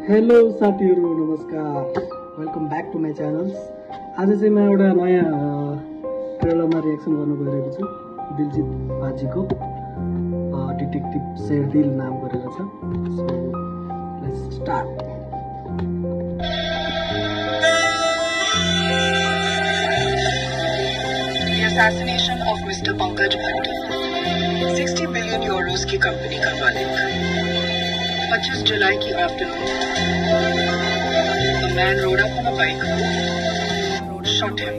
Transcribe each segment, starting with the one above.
Hello साथीहरु, नमस्कार, welcome back to my channels. आज चाहिँ म एउटा नयाँ ट्रेलरमा रिएक्सन गर्न गइरहेको छु। दिलजित बाजीको डिटेक्टिभ शेरदिल नाम गरेर छ। So let's start. The assassination of Mr. Pankaj Bhatti, 60 billion euros की कंपनी का मालिक। 25 जुलाई की afternoon, a man rode up on a bike, shot him,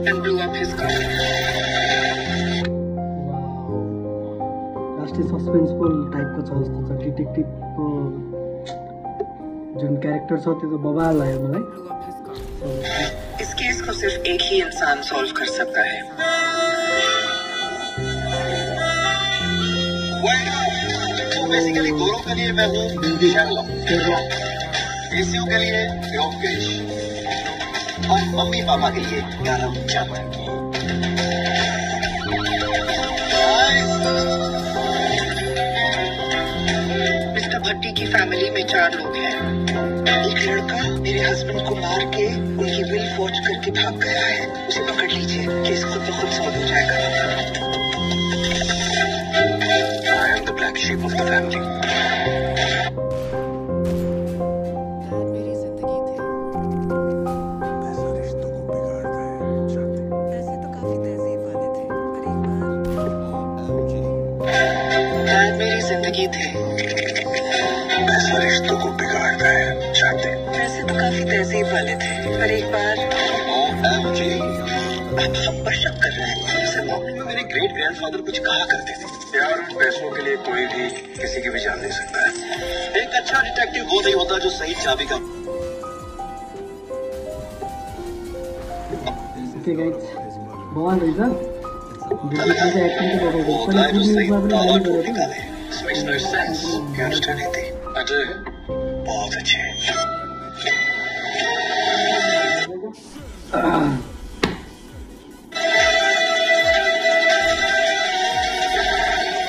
and blew up his car. लास्टै suspenseful टाइपको छ जस्तो छ। डिटेक्टिभको जुन क्यारेक्टर छ त्यो त बवाल लाग्यो मलाई। इस केस को सिर्फ एक ही इंसान सॉल्व कर सकता है। बेसिकली गोरों के लिए मैं हूँ शेरलॉक, एसियों के लिए योगेश और मम्मी पापा के लिए करमचंद। मिस्टर भट्टी की फैमिली में 4 लोग हैं। एक लड़का मेरे हस्बैंड को मार के उनकी विल फॉर्ज करके भाग गया है। उसे पकड़ लीजिए, केस खुद ब खुद सॉल्व हो जाएगा। Black sheep of the family. Dad मेरी जिंदगी थे। पैसा रिश्तों को बिगाड़ता है जानते। पैसे तो काफी तहजीब वाले थे, पर एक बार Dad मेरी जिंदगी थे। पैसा रिश्तों को बिगाड़ता है जानते। पैसे तो काफी तहजीब वाले थे, पर एक बार OMG। अब हम पर शक कर रहे हैं। उनसे मामले में मेरे ग्रेट ग्रैंडफादर कुछ कहा करते थे, प्यार और पैसों के लिए कोई भी किसी की भी जान ले सकता है। एक अच्छा डिटेक्टिव वो नहीं होता जो सही चाबी का। ओके गाइस, बवाल रहेछ। दिलजितले चाहिँ एक्टिङ चाहिँ गरेको वो छ। होता है जो सही मा पनि दावा राम्रो ढूंढ गरेको। निकाले। This makes no sense. You understand anything? Ajay बहुत अच्छे।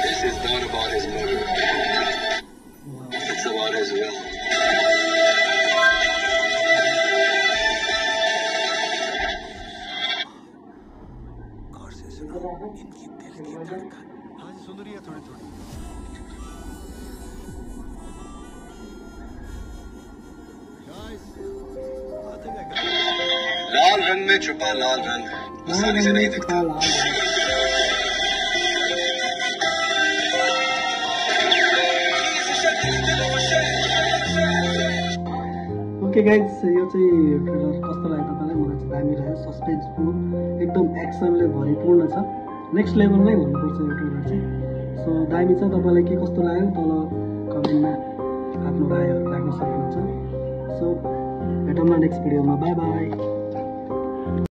This is not about his murder. It's about his will. गौर से सुनो इनकी दिल की धड़कन। हाँ सुन रही है थोड़ी थोड़ी। लाल रंग में छुपा लाल रंग आसानी से नहीं दिखता। ओके गाइज, यो चाहिँ ट्रेलर कस्तो लाग्यो तपाईँलाई? मलाई चाहिँ दामी रह्यो। सस्पेन्सफुल, एकदम एक्सनले भरिपूर्ण छ। नेक्स्ट लेभलमै भन्नुपर्छ यो ट्रेलर चाहिँ। सो दामी छ। तपाईँलाई के कस्तो लाग्यो तल कमेन्टमा आफ्नो रायहरू राख्न सक्नुहुन्छ। सो भेटौँला नेक्स्ट भिडियोमा। By by.